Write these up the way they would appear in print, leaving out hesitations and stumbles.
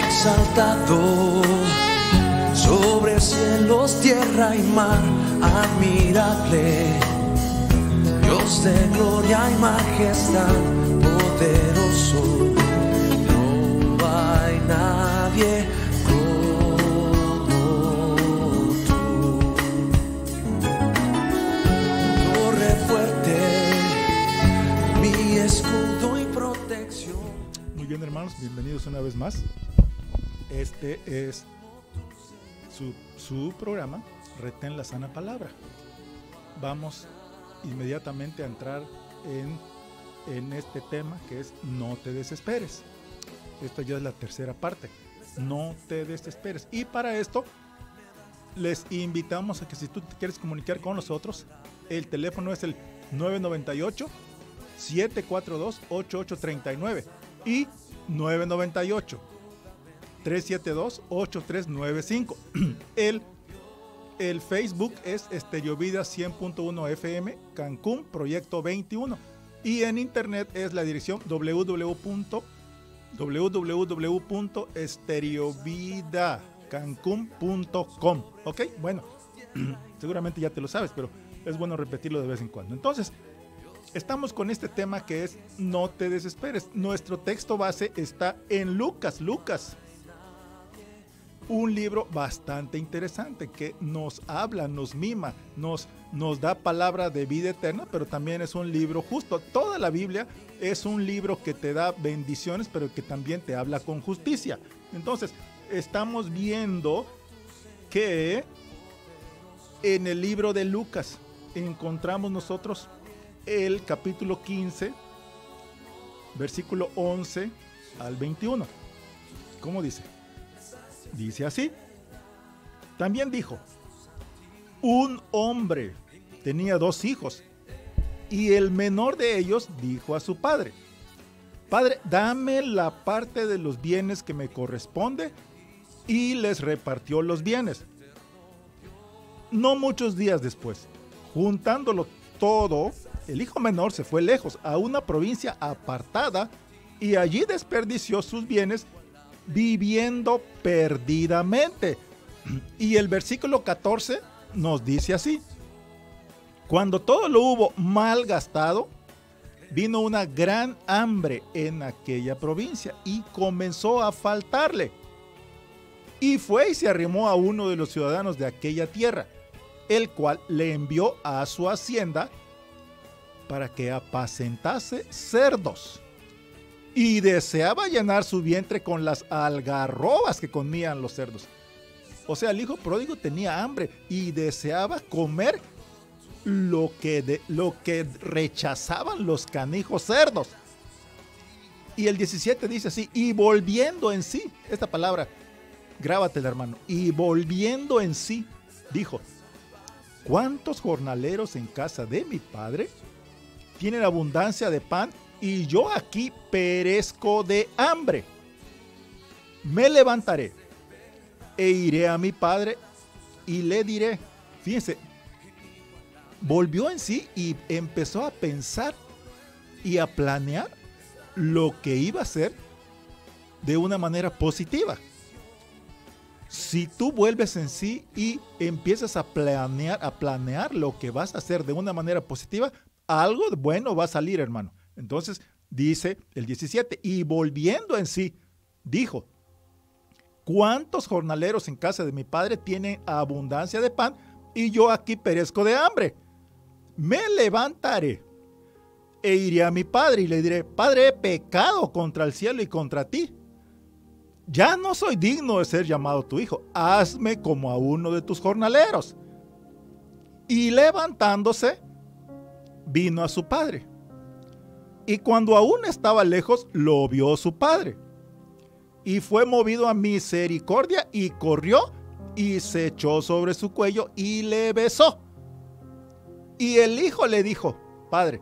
exaltado sobre cielos, tierra y mar, admirable, Dios de gloria y majestad, poderoso, no hay nadie como tú. Torre fuerte, mi escudo y protección. Muy bien, hermanos, bienvenidos una vez más. Este es su programa, Retén la Sana Palabra. Vamos inmediatamente a entrar en este tema que es no te desesperes. Esta ya es la tercera parte, no te desesperes. Y para esto les invitamos a que si tú te quieres comunicar con nosotros, el teléfono es el 998-742-8839 y 998-372-8395. El Facebook es Estereovida 100.1 FM Cancún Proyecto 21 y en internet es la dirección www.estereovidacancun.com. ¿Ok? Bueno, seguramente ya te lo sabes, pero es bueno repetirlo de vez en cuando. Entonces, estamos con este tema que es no te desesperes. Nuestro texto base está en Lucas, un libro bastante interesante que nos habla, nos mima, nos da palabra de vida eterna, pero también es un libro justo. Toda la Biblia es un libro que te da bendiciones, pero que también te habla con justicia. Entonces, estamos viendo que en el libro de Lucas encontramos nosotros el capítulo 15, versículo 11 al 21. ¿Cómo dice? Dice así. También dijo: un hombre tenía 2 hijos, y el menor de ellos dijo a su padre: Padre, dame la parte de los bienes que me corresponde, y les repartió los bienes. No muchos días después, juntándolo todo, el hijo menor se fue lejos, a una provincia apartada, y allí desperdició sus bienes viviendo perdidamente. Y el versículo 14 nos dice así: cuando todo lo hubo mal gastado, vino una gran hambre en aquella provincia y comenzó a faltarle. Y fue y se arrimó a uno de los ciudadanos de aquella tierra, el cual le envió a su hacienda para que apacentase cerdos. Y deseaba llenar su vientre con las algarrobas que comían los cerdos. O sea, el hijo pródigo tenía hambre y deseaba comer lo que rechazaban los canijos cerdos. Y el 17 dice así: y volviendo en sí, esta palabra, grábatela, hermano, y volviendo en sí, dijo: ¿cuántos jornaleros en casa de mi padre tienen abundancia de pan, y yo aquí perezco de hambre? Me levantaré e iré a mi padre y le diré. Fíjense, volvió en sí y empezó a pensar y a planear lo que iba a hacer de una manera positiva. Si tú vuelves en sí y empiezas a planear lo que vas a hacer de una manera positiva, algo bueno va a salir, hermano. Entonces dice el 17, y volviendo en sí, dijo: ¿cuántos jornaleros en casa de mi padre tienen abundancia de pan, y yo aquí perezco de hambre? Me levantaré e iré a mi padre y le diré: Padre, he pecado contra el cielo y contra ti. Ya no soy digno de ser llamado tu hijo. Hazme como a uno de tus jornaleros. Y levantándose, vino a su padre. Y cuando aún estaba lejos, lo vio su padre. Y fue movido a misericordia y corrió y se echó sobre su cuello y le besó. Y el hijo le dijo: Padre,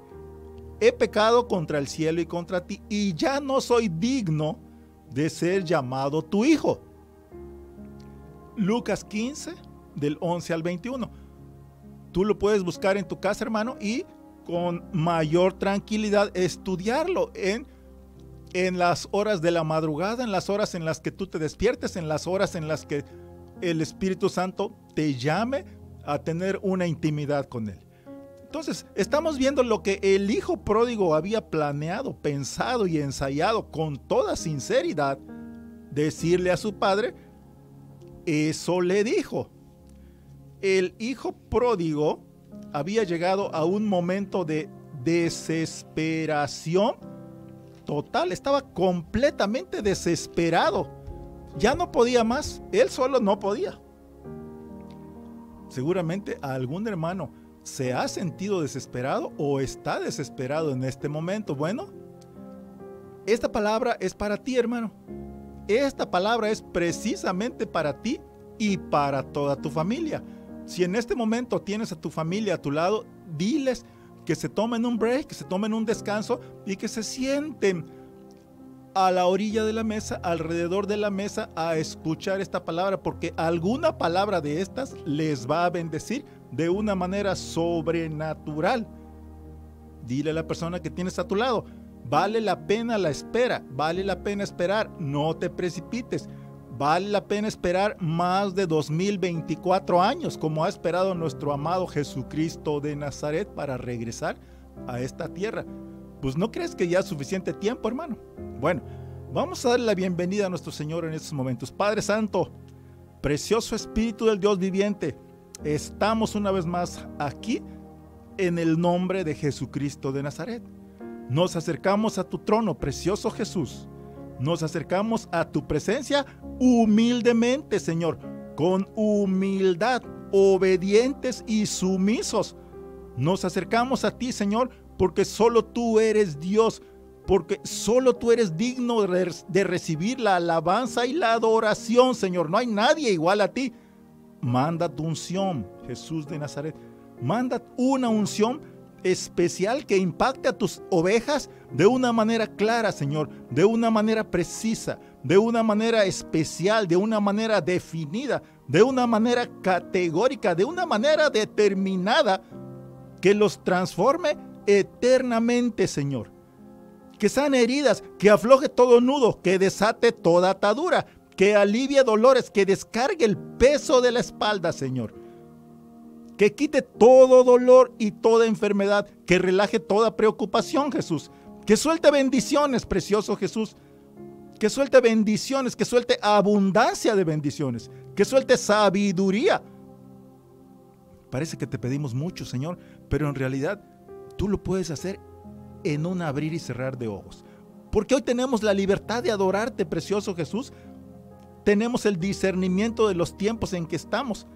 he pecado contra el cielo y contra ti, y ya no soy digno de ser llamado tu hijo. Lucas 15, del 11 al 21. Tú lo puedes buscar en tu casa, hermano, y con mayor tranquilidad estudiarlo en en las horas de la madrugada, en las horas en las que tú te despiertes, en las horas en las que el Espíritu Santo te llame a tener una intimidad con Él. Entonces, estamos viendo lo que el hijo pródigo había planeado, pensado y ensayado con toda sinceridad, decirle a su padre. Eso le dijo. El hijo pródigo había llegado a un momento de desesperación total, estaba completamente desesperado. Ya no podía más, él solo no podía. Seguramente algún hermano se ha sentido desesperado o está desesperado en este momento. Bueno, esta palabra es para ti, hermano. Esta palabra es precisamente para ti y para toda tu familia. Si en este momento tienes a tu familia a tu lado, diles que se tomen un break, que se tomen un descanso y que se sienten a la orilla de la mesa, alrededor de la mesa, a escuchar esta palabra, porque alguna palabra de estas les va a bendecir de una manera sobrenatural. Dile a la persona que tienes a tu lado, vale la pena la espera, vale la pena esperar, no te precipites. Vale la pena esperar más de 2024 años, como ha esperado nuestro amado Jesucristo de Nazaret para regresar a esta tierra. Pues ¿no crees que ya es suficiente tiempo, hermano? Bueno, vamos a darle la bienvenida a nuestro Señor en estos momentos. Padre Santo, precioso Espíritu del Dios viviente, estamos una vez más aquí en el nombre de Jesucristo de Nazaret. Nos acercamos a tu trono, precioso Jesús. Nos acercamos a tu presencia humildemente, Señor, con humildad, obedientes y sumisos. Nos acercamos a ti, Señor, porque solo tú eres Dios, porque solo tú eres digno de recibir la alabanza y la adoración, Señor. No hay nadie igual a ti. Manda tu unción, Jesús de Nazaret. Manda una unción especial que impacte a tus ovejas de una manera clara, Señor, de una manera precisa, de una manera especial, de una manera definida, de una manera categórica, de una manera determinada, que los transforme eternamente, Señor. Que sanen heridas, que afloje todo nudo, que desate toda atadura, que alivie dolores, que descargue el peso de la espalda, Señor. Que quite todo dolor y toda enfermedad, que relaje toda preocupación, Jesús. Que suelte bendiciones, precioso Jesús. Que suelte bendiciones, que suelte abundancia de bendiciones, que suelte sabiduría. Parece que te pedimos mucho, Señor, pero en realidad tú lo puedes hacer en un abrir y cerrar de ojos. Porque hoy tenemos la libertad de adorarte, precioso Jesús. Tenemos el discernimiento de los tiempos en que estamos.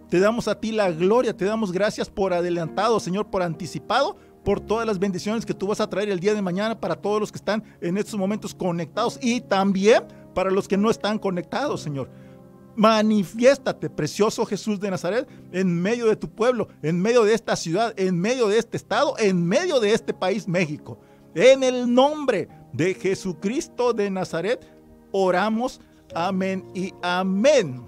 Te damos a ti la gloria, te damos gracias por adelantado, Señor, por anticipado, por todas las bendiciones que tú vas a traer el día de mañana para todos los que están en estos momentos conectados y también para los que no están conectados, Señor. Manifiéstate, precioso Jesús de Nazaret, en medio de tu pueblo, en medio de esta ciudad, en medio de este estado, en medio de este país, México. En el nombre de Jesucristo de Nazaret, oramos. Amén y amén.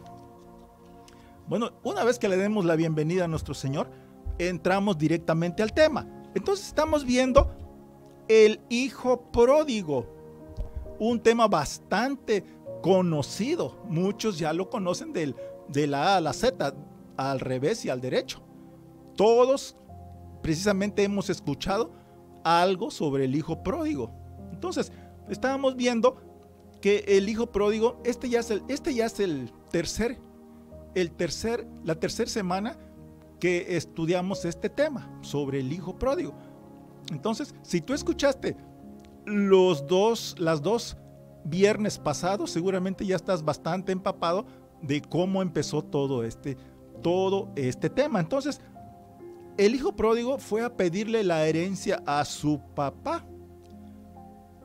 Bueno, una vez que le demos la bienvenida a nuestro Señor, entramos directamente al tema. Entonces estamos viendo el hijo pródigo, un tema bastante conocido. Muchos ya lo conocen de la A a la Z, al revés y al derecho. Todos precisamente hemos escuchado algo sobre el hijo pródigo. Entonces, estábamos viendo que el hijo pródigo, la tercera semana que estudiamos este tema sobre el hijo pródigo. Entonces, si tú escuchaste las dos viernes pasados, seguramente ya estás bastante empapado de cómo empezó todo este tema. Entonces, el hijo pródigo fue a pedirle la herencia a su papá.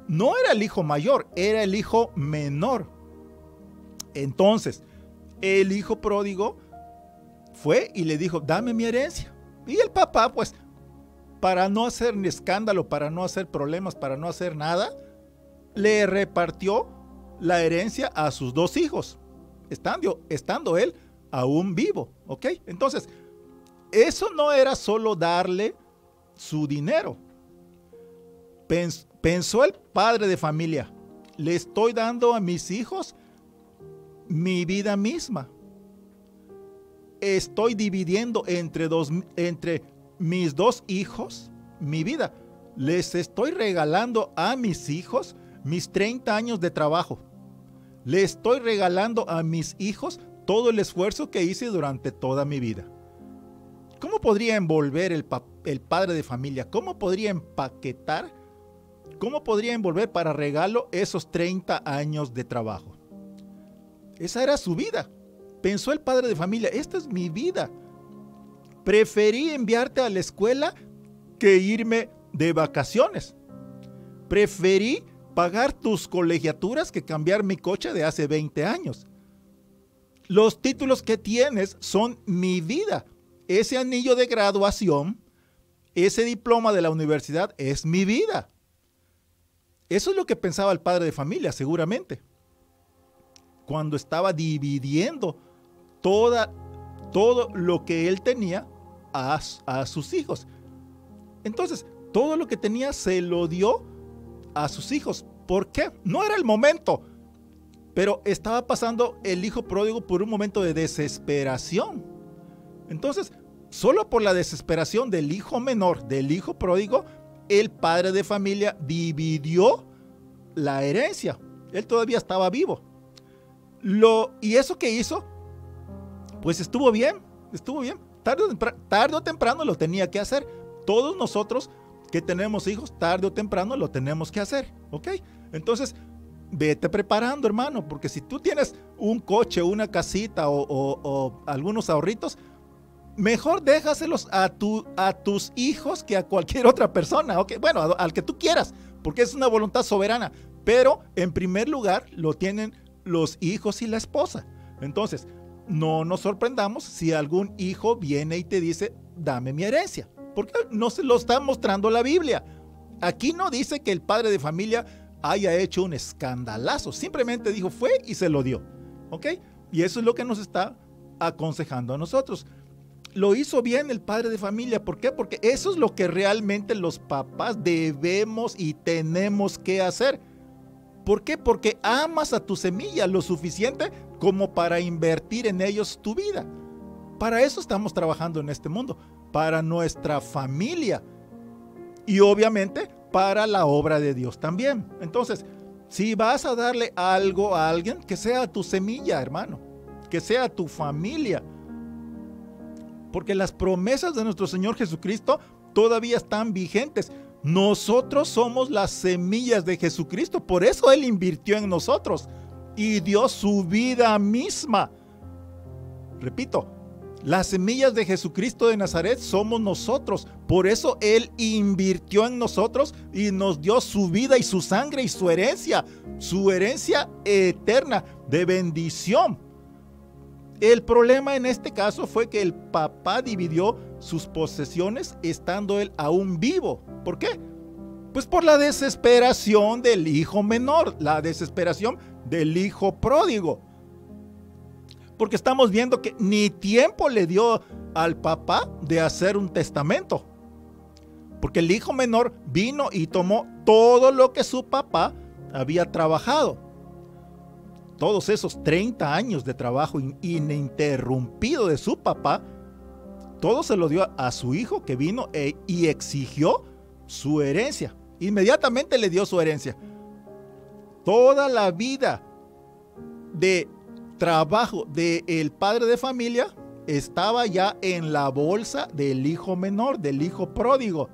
No era el hijo mayor, era el hijo menor. Entonces, el hijo pródigo fue y le dijo, dame mi herencia. Y el papá, pues, para no hacer ni escándalo, para no hacer problemas, para no hacer nada, le repartió la herencia a sus dos hijos, estando él aún vivo, ¿ok? Entonces, eso no era solo darle su dinero. Pensó el padre de familia, le estoy dando a mis hijos mi vida misma. Estoy dividiendo entre mis dos hijos mi vida. Les estoy regalando a mis hijos mis 30 años de trabajo. Le estoy regalando a mis hijos todo el esfuerzo que hice durante toda mi vida. ¿Cómo podría envolver el padre de familia? ¿Cómo podría empaquetar? ¿Cómo podría envolver para regalo esos 30 años de trabajo? Esa era su vida. Pensó el padre de familia, esta es mi vida. Preferí enviarte a la escuela que irme de vacaciones. Preferí pagar tus colegiaturas que cambiar mi coche de hace 20 años. Los títulos que tienes son mi vida. Ese anillo de graduación, ese diploma de la universidad es mi vida. Eso es lo que pensaba el padre de familia, seguramente, cuando estaba dividiendo todo lo que él tenía a sus hijos. Entonces, todo lo que tenía se lo dio a sus hijos. ¿Por qué? No era el momento, pero estaba pasando el hijo pródigo por un momento de desesperación. Entonces, solo por la desesperación del hijo menor, del hijo pródigo, el padre de familia dividió la herencia. Él todavía estaba vivo. ¿Y eso que hizo? Pues estuvo bien. Tarde o temprano lo tenía que hacer. Todos nosotros que tenemos hijos, tarde o temprano lo tenemos que hacer, ¿ok? Entonces, vete preparando, hermano, porque si tú tienes un coche, una casita o algunos ahorritos, mejor déjaselos a tus hijos que a cualquier otra persona, ¿ok? Bueno, al que tú quieras, porque es una voluntad soberana, pero en primer lugar lo tienen los hijos y la esposa. Entonces, no nos sorprendamos si algún hijo viene y te dice, dame mi herencia. Porque no se lo está mostrando la Biblia. Aquí no dice que el padre de familia haya hecho un escandalazo. Simplemente dijo, fue y se lo dio. ¿Ok? Y eso es lo que nos está aconsejando a nosotros. Lo hizo bien el padre de familia. ¿Por qué? Porque eso es lo que realmente los papás debemos y tenemos que hacer. ¿Por qué? Porque amas a tu semilla lo suficiente como para invertir en ellos tu vida. Para eso estamos trabajando en este mundo. Para nuestra familia y obviamente para la obra de Dios también. Entonces, si vas a darle algo a alguien, que sea tu semilla, hermano, que sea tu familia, porque las promesas de nuestro Señor Jesucristo todavía están vigentes. Nosotros somos las semillas de Jesucristo, por eso Él invirtió en nosotros y dio su vida misma. Repito, las semillas de Jesucristo de Nazaret somos nosotros. Por eso Él invirtió en nosotros y nos dio su vida y su sangre y su herencia eterna de bendición. El problema en este caso fue que el papá dividió sus posesiones estando él aún vivo. ¿Por qué? Pues por la desesperación del hijo menor, la desesperación del hijo pródigo. Porque estamos viendo que ni tiempo le dio al papá de hacer un testamento. Porque el hijo menor vino y tomó todo lo que su papá había trabajado. Todos esos 30 años de trabajo ininterrumpido de su papá, todo se lo dio a su hijo que vino y exigió su herencia. Inmediatamente le dio su herencia. Toda la vida de trabajo del padre de familia estaba ya en la bolsa del hijo menor, del hijo pródigo.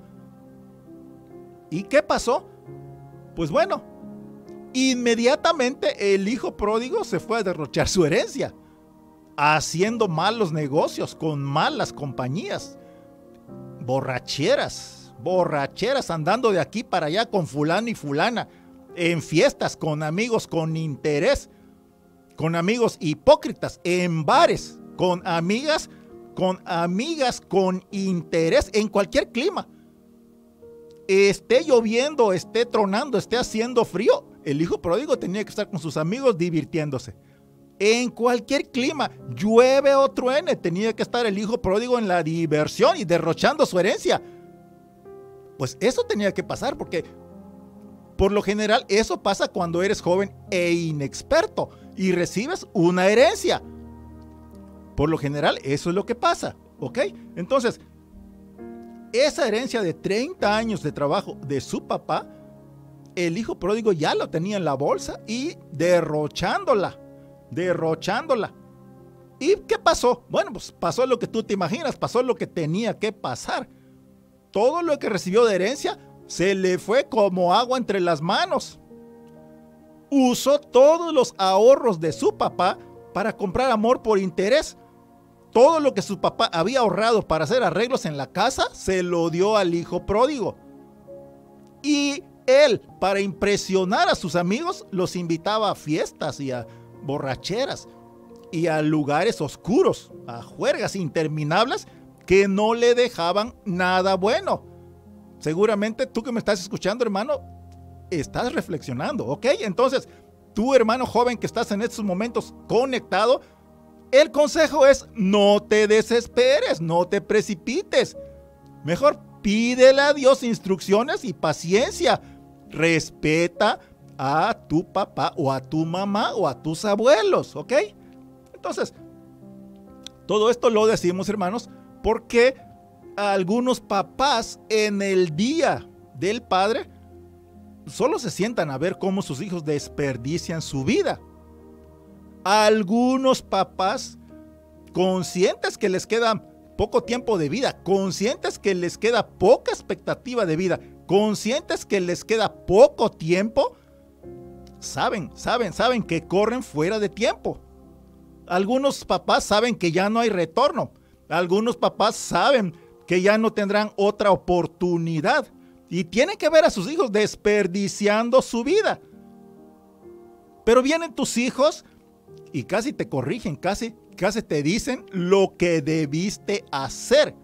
¿Y qué pasó? Pues bueno, inmediatamente el hijo pródigo se fue a derrochar su herencia, haciendo malos negocios con malas compañías, borracheras, andando de aquí para allá con fulano y fulana, en fiestas con amigos con interés, con amigos hipócritas, en bares, con amigas con interés, en cualquier clima. Esté lloviendo, esté tronando, esté haciendo frío, el hijo pródigo tenía que estar con sus amigos divirtiéndose. En cualquier clima, llueve o truene, tenía que estar el hijo pródigo en la diversión y derrochando su herencia. Pues eso tenía que pasar porque por lo general eso pasa cuando eres joven e inexperto y recibes una herencia. Por lo general eso es lo que pasa, ¿ok? Entonces, esa herencia de 30 años de trabajo de su papá, el hijo pródigo ya lo tenía en la bolsa y derrochándola. ¿Y qué pasó? Bueno, pues pasó lo que tú te imaginas, pasó lo que tenía que pasar. Todo lo que recibió de herencia se le fue como agua entre las manos. Usó todos los ahorros de su papá para comprar amor por interés. Todo lo que su papá había ahorrado para hacer arreglos en la casa, se lo dio al hijo pródigo. Y él, para impresionar a sus amigos, los invitaba a fiestas y a borracheras y a lugares oscuros, a juergas interminables que no le dejaban nada bueno. Seguramente tú que me estás escuchando, hermano, estás reflexionando, ¿ok? Entonces, tú, hermano joven que estás en estos momentos conectado, el consejo es: no te desesperes, no te precipites. Mejor pídele a Dios instrucciones y paciencia. Respeta a tu papá o a tu mamá o a tus abuelos, ¿ok? Entonces, todo esto lo decimos, hermanos, porque algunos papás en el día del padre solo se sientan a ver cómo sus hijos desperdician su vida. Algunos papás, conscientes que les queda poco tiempo de vida, conscientes que les queda poca expectativa de vida, conscientes que les queda poco tiempo, saben que corren fuera de tiempo. Algunos papás saben que ya no hay retorno. Algunos papás saben que ya no tendrán otra oportunidad y tienen que ver a sus hijos desperdiciando su vida. Pero vienen tus hijos y casi te corrigen, casi te dicen lo que debiste hacer.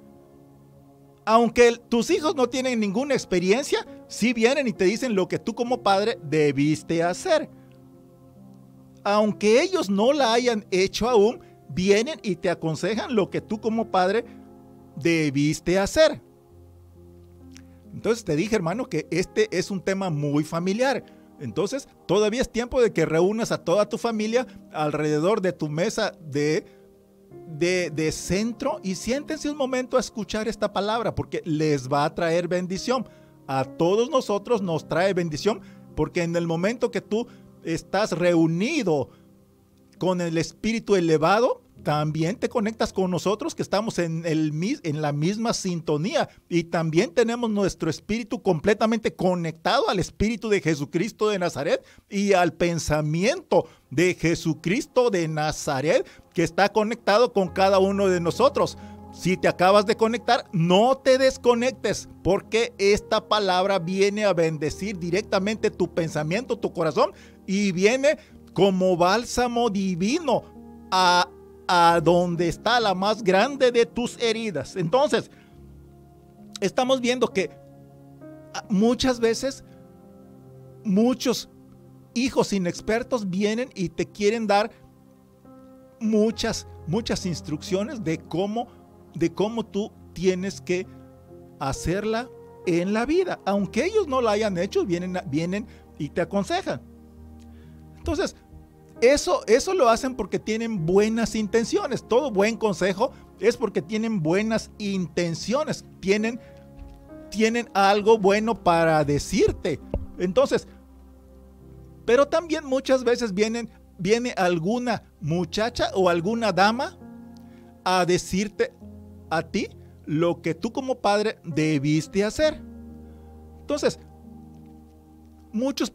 Aunque tus hijos no tienen ninguna experiencia, sí vienen y te dicen lo que tú como padre debiste hacer. Aunque ellos no la hayan hecho aún, vienen y te aconsejan lo que tú como padre debiste hacer. Entonces te dije, hermano, que este es un tema muy familiar. Entonces, todavía es tiempo de que reúnas a toda tu familia alrededor de tu mesa de centro y siéntense un momento a escuchar esta palabra porque les va a traer bendición. A todos nosotros nos trae bendición porque en el momento que tú estás reunido con el espíritu elevado, también te conectas con nosotros que estamos en la misma sintonía y también tenemos nuestro espíritu completamente conectado al espíritu de Jesucristo de Nazaret y al pensamiento de Jesucristo de Nazaret que está conectado con cada uno de nosotros. Si te acabas de conectar, no te desconectes porque esta palabra viene a bendecir directamente tu pensamiento, tu corazón y viene como bálsamo divino a donde está la más grande de tus heridas. Entonces, estamos viendo que muchas veces muchos hijos inexpertos vienen y te quieren dar muchas instrucciones de cómo tú tienes que hacerla en la vida. Aunque ellos no la hayan hecho, vienen y te aconsejan. Entonces, eso lo hacen porque tienen buenas intenciones. Todo buen consejo es porque tienen buenas intenciones. Tienen algo bueno para decirte. Entonces, pero también muchas veces viene alguna muchacha o alguna dama a decirte a ti lo que tú como padre debiste hacer. Entonces, muchos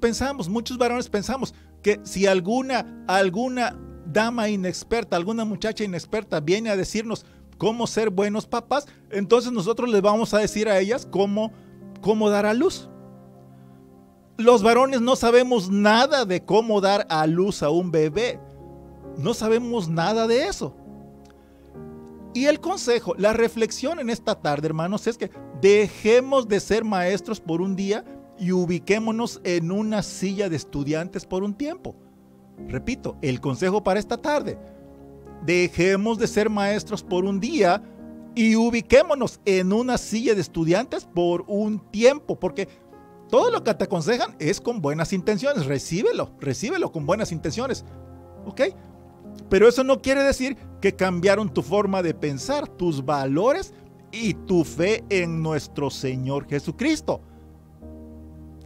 varones pensamos que si alguna dama inexperta, alguna muchacha inexperta viene a decirnos cómo ser buenos papás, entonces nosotros les vamos a decir a ellas cómo dar a luz. Los varones no sabemos nada de cómo dar a luz a un bebé. No sabemos nada de eso. Y el consejo, la reflexión en esta tarde, hermanos, es que dejemos de ser maestros por un día y ubiquémonos en una silla de estudiantes por un tiempo. Repito, el consejo para esta tarde. Dejemos de ser maestros por un día y ubiquémonos en una silla de estudiantes por un tiempo, porque todo lo que te aconsejan es con buenas intenciones. Recíbelo con buenas intenciones. ¿Ok? Pero eso no quiere decir que cambiaron tu forma de pensar, tus valores y tu fe en nuestro Señor Jesucristo.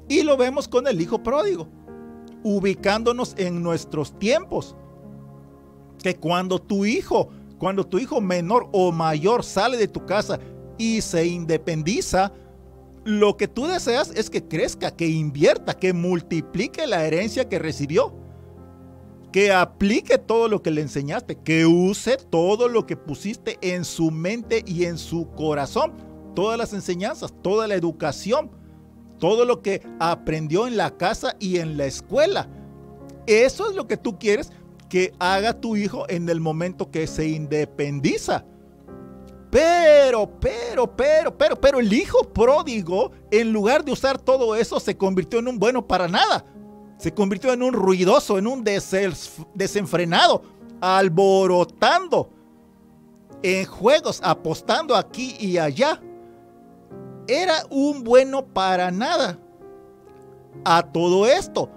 Y lo vemos con el hijo pródigo, ubicándonos en nuestros tiempos. Que cuando tu hijo menor o mayor sale de tu casa y se independiza, lo que tú deseas es que crezca, que invierta, que multiplique la herencia que recibió, que aplique todo lo que le enseñaste, que use todo lo que pusiste en su mente y en su corazón, todas las enseñanzas, toda la educación, todo lo que aprendió en la casa y en la escuela. Eso es lo que tú quieres que haga tu hijo en el momento que se independiza. Pero el hijo pródigo, en lugar de usar todo eso, se convirtió en un bueno para nada. Se convirtió en un ruidoso, en un desenfrenado, alborotando en juegos, apostando aquí y allá. Era un bueno para nada. A todo esto,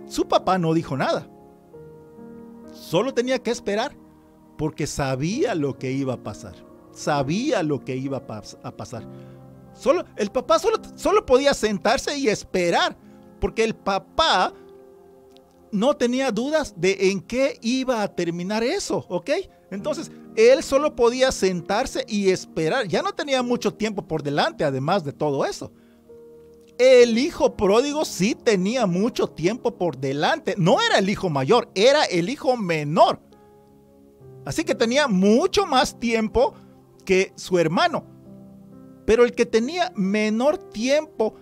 su papá no dijo nada. Solo tenía que esperar, porque sabía lo que iba a pasar. Sabía lo que iba a pasar. El papá solo podía sentarse y esperar, porque el papá no tenía dudas de en qué iba a terminar eso, ¿ok? Entonces, él solo podía sentarse y esperar. Ya no tenía mucho tiempo por delante, además de todo eso. El hijo pródigo sí tenía mucho tiempo por delante. No era el hijo mayor, era el hijo menor. Así que tenía mucho más tiempo que su hermano. Pero el que tenía menor tiempo,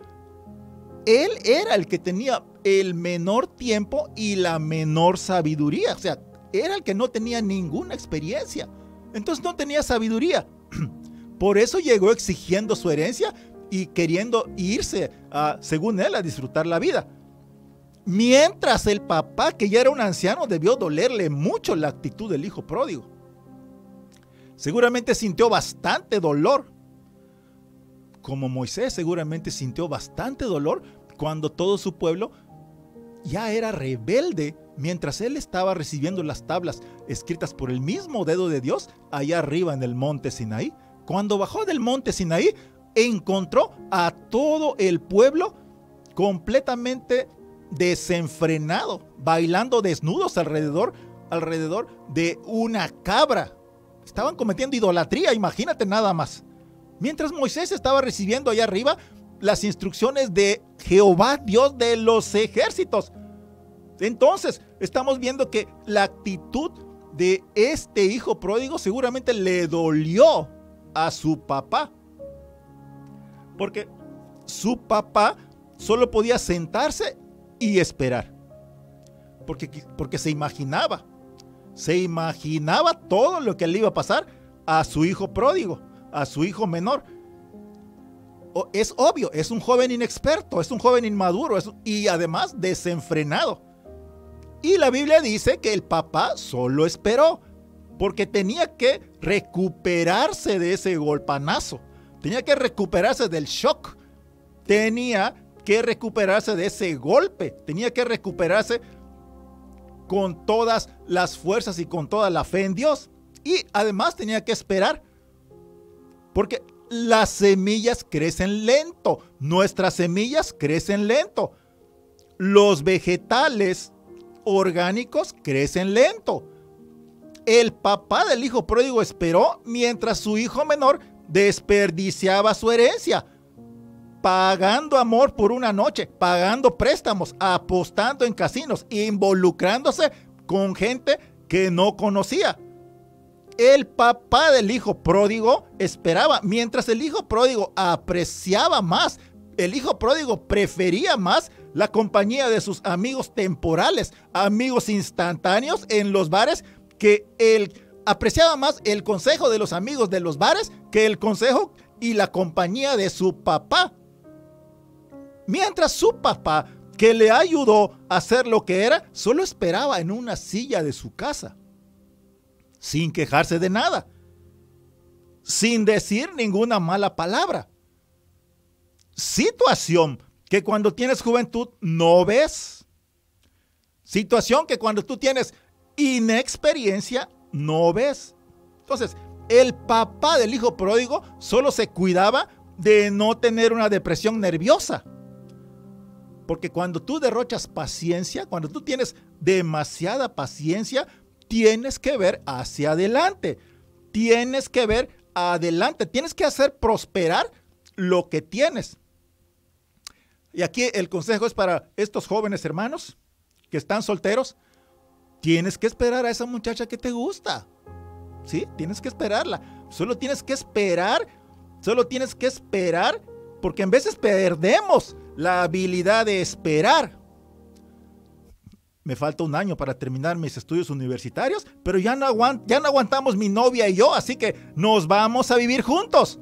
él era el que tenía el menor tiempo y la menor sabiduría. O sea, era el que no tenía ninguna experiencia. Entonces no tenía sabiduría. Por eso llegó exigiendo su herencia y queriendo irse, según él, a disfrutar la vida. Mientras el papá, que ya era un anciano, debió dolerle mucho la actitud del hijo pródigo. Seguramente sintió bastante dolor. Como Moisés seguramente sintió bastante dolor cuando todo su pueblo ya era rebelde, mientras él estaba recibiendo las tablas escritas por el mismo dedo de Dios allá arriba en el monte Sinaí. Cuando bajó del monte Sinaí, encontró a todo el pueblo completamente desenfrenado, bailando desnudos alrededor de una cabra. Estaban cometiendo idolatría, imagínate nada más. Mientras Moisés estaba recibiendo allá arriba las instrucciones de Jehová, Dios de los ejércitos. Entonces, estamos viendo que la actitud de este hijo pródigo seguramente le dolió a su papá. Porque su papá solo podía sentarse y esperar. Porque se imaginaba todo lo que le iba a pasar a su hijo pródigo, a su hijo menor. Es obvio, es un joven inexperto, es un joven inmaduro y además desenfrenado. Y la Biblia dice que el papá solo esperó, porque tenía que recuperarse de ese golpanazo, tenía que recuperarse del shock, tenía que recuperarse de ese golpe, tenía que recuperarse con todas las fuerzas y con toda la fe en Dios. Y además tenía que esperar, porque las semillas crecen lento, nuestras semillas crecen lento, los vegetales orgánicos crecen lento. El papá del hijo pródigo esperó mientras su hijo menor desperdiciaba su herencia, pagando amor por una noche, pagando préstamos, apostando en casinos, involucrándose con gente que no conocía. El papá del hijo pródigo esperaba, mientras el hijo pródigo apreciaba más, el hijo pródigo prefería más la compañía de sus amigos temporales, amigos instantáneos en los bares, que él apreciaba más el consejo de los amigos de los bares que el consejo y la compañía de su papá. Mientras su papá, que le ayudó a ser lo que era, solo esperaba en una silla de su casa, sin quejarse de nada, sin decir ninguna mala palabra. Situación que cuando tienes juventud no ves. Situación que cuando tú tienes inexperiencia no ves. Entonces, el papá del hijo pródigo solo se cuidaba de no tener una depresión nerviosa. Porque cuando tú derrochas paciencia, cuando tú tienes demasiada paciencia, tienes que ver hacia adelante. Tienes que ver adelante. Tienes que hacer prosperar lo que tienes. Y aquí el consejo es para estos jóvenes hermanos que están solteros. Tienes que esperar a esa muchacha que te gusta. ¿Sí? Tienes que esperarla. Solo tienes que esperar. Solo tienes que esperar. Porque en veces perdemos la habilidad de esperar. Me falta un año para terminar mis estudios universitarios, pero ya no aguantamos mi novia y yo, así que nos vamos a vivir juntos.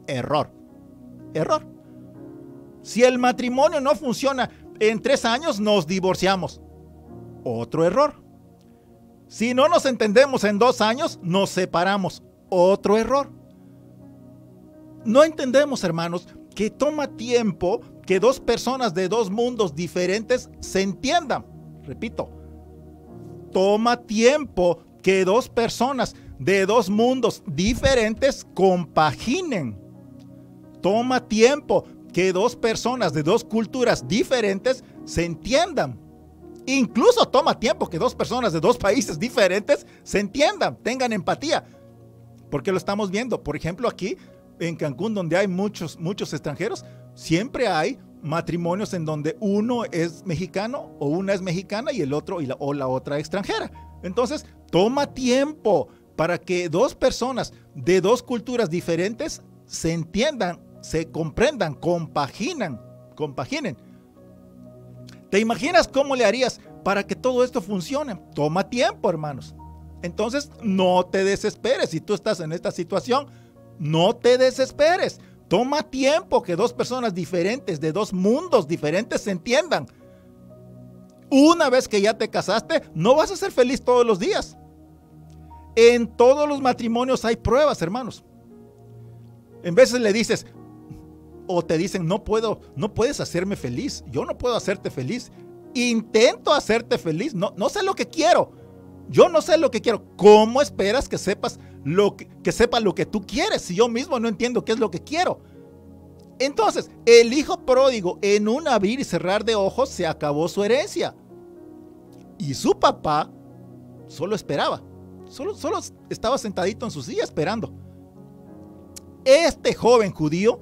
Error. Error. Si el matrimonio no funciona en 3 años, nos divorciamos. Otro error. Si no nos entendemos en 2 años, nos separamos. Otro error. No entendemos, hermanos, que toma tiempo que 2 personas de 2 mundos diferentes se entiendan. Repito, toma tiempo que 2 personas de 2 mundos diferentes compaginen. Toma tiempo que 2 personas de 2 culturas diferentes se entiendan. Incluso toma tiempo que 2 personas de 2 países diferentes se entiendan, tengan empatía. Porque lo estamos viendo, por ejemplo, aquí en Cancún, donde hay muchos extranjeros, siempre hay matrimonios en donde uno es mexicano o una es mexicana y el otro o la otra extranjera. Entonces, toma tiempo para que 2 personas de 2 culturas diferentes se entiendan, se comprendan, compaginen. ¿Te imaginas cómo le harías para que todo esto funcione? Toma tiempo, hermanos. Entonces, no te desesperes. Si tú estás en esta situación, no te desesperes. Toma tiempo que 2 personas diferentes, de 2 mundos diferentes, se entiendan. Una vez que ya te casaste, no vas a ser feliz todos los días. En todos los matrimonios hay pruebas, hermanos. En veces le dices, o te dicen, no puedes hacerme feliz. Yo no puedo hacerte feliz. Intento hacerte feliz. No sé lo que quiero. Yo no sé lo que quiero. ¿Cómo esperas que sepa lo que tú quieres si yo mismo no entiendo qué es lo que quiero? Entonces, el hijo pródigo, en un abrir y cerrar de ojos, se acabó su herencia. Y su papá solo esperaba. Solo estaba sentadito en su silla esperando. Este joven judío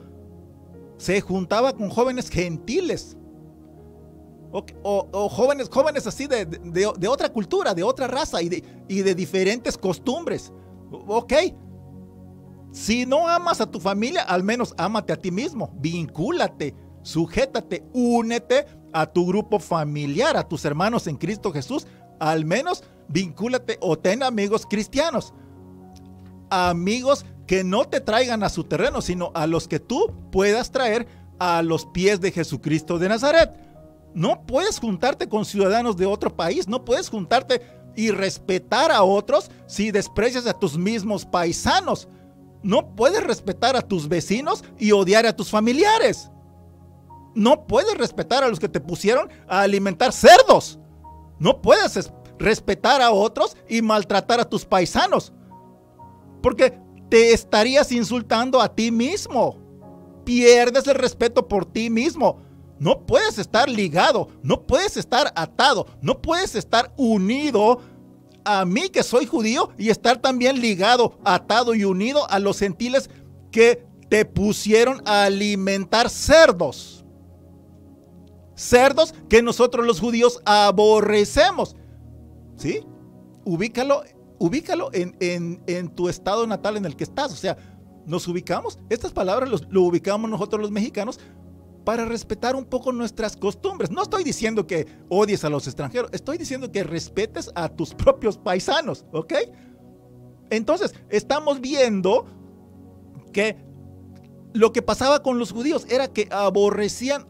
se juntaba con jóvenes gentiles. O jóvenes así de otra cultura, de otra raza y de diferentes costumbres. Ok, si no amas a tu familia, al menos ámate a ti mismo. Vincúlate, sujétate, únete a tu grupo familiar, a tus hermanos en Cristo Jesús. Al menos vincúlate o ten amigos cristianos. Amigos que no te traigan a su terreno, sino a los que tú puedas traer a los pies de Jesucristo de Nazaret. No puedes juntarte con ciudadanos de otro país, no puedes juntarte y respetar a otros si desprecias a tus mismos paisanos. No puedes respetar a tus vecinos y odiar a tus familiares. No puedes respetar a los que te pusieron a alimentar cerdos. No puedes respetar a otros y maltratar a tus paisanos, porque te estarías insultando a ti mismo. Pierdes el respeto por ti mismo. No puedes estar ligado, no puedes estar atado, no puedes estar unido a mí que soy judío y estar también ligado, atado y unido a los gentiles que te pusieron a alimentar cerdos. Cerdos que nosotros los judíos aborrecemos. ¿Sí? Ubícalo en tu estado natal en el que estás. O sea, nos ubicamos, estas palabras lo ubicamos nosotros los mexicanos para respetar un poco nuestras costumbres. No estoy diciendo que odies a los extranjeros, estoy diciendo que respetes a tus propios paisanos, ¿ok? Entonces, estamos viendo que lo que pasaba con los judíos era que aborrecían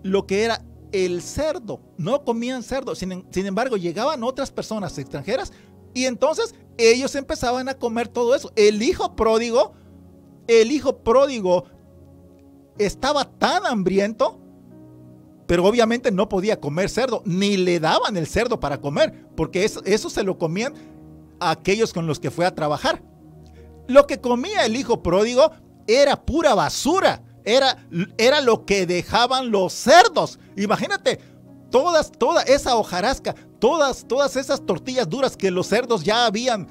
lo que era el cerdo. No comían cerdo. Sin embargo, llegaban otras personas extranjeras y entonces ellos empezaban a comer todo eso. El hijo pródigo el hijo pródigo estaba tan hambriento, pero obviamente no podía comer cerdo, ni le daban el cerdo para comer, porque eso se lo comían a aquellos con los que fue a trabajar. Lo que comía el hijo pródigo era pura basura, era lo que dejaban los cerdos. Imagínate, toda esa hojarasca, todas esas tortillas duras que los cerdos ya habían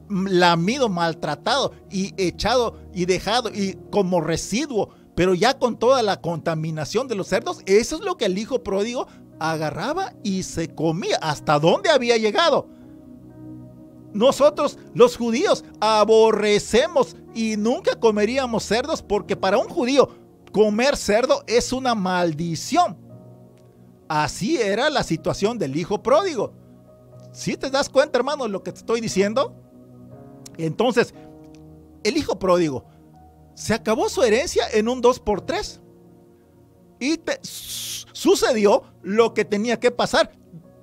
lamido, maltratado y echado y dejado y como residuo, pero ya con toda la contaminación de los cerdos. Eso es lo que el hijo pródigo agarraba y se comía. ¿Hasta dónde había llegado? Nosotros, los judíos, aborrecemos y nunca comeríamos cerdos, porque para un judío comer cerdo es una maldición. Así era la situación del hijo pródigo. ¿Sí te das cuenta, hermano, de lo que te estoy diciendo? Entonces, el hijo pródigo se acabó su herencia en un 2x3. Y sucedió lo que tenía que pasar.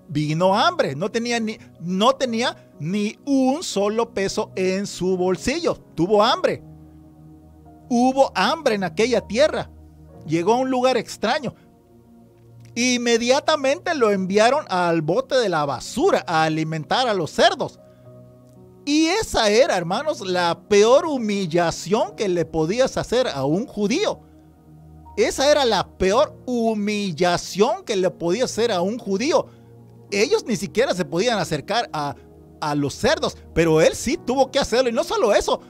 Vino hambre, no tenía ni un solo peso en su bolsillo. Tuvo hambre. Hubo hambre en aquella tierra. Llegó a un lugar extraño. Inmediatamente lo enviaron al bote de la basura a alimentar a los cerdos. Y esa era, hermanos, la peor humillación que le podías hacer a un judío. Esa era la peor humillación que le podías hacer a un judío. Ellos ni siquiera se podían acercar a los cerdos, pero él sí tuvo que hacerlo. Y no solo eso,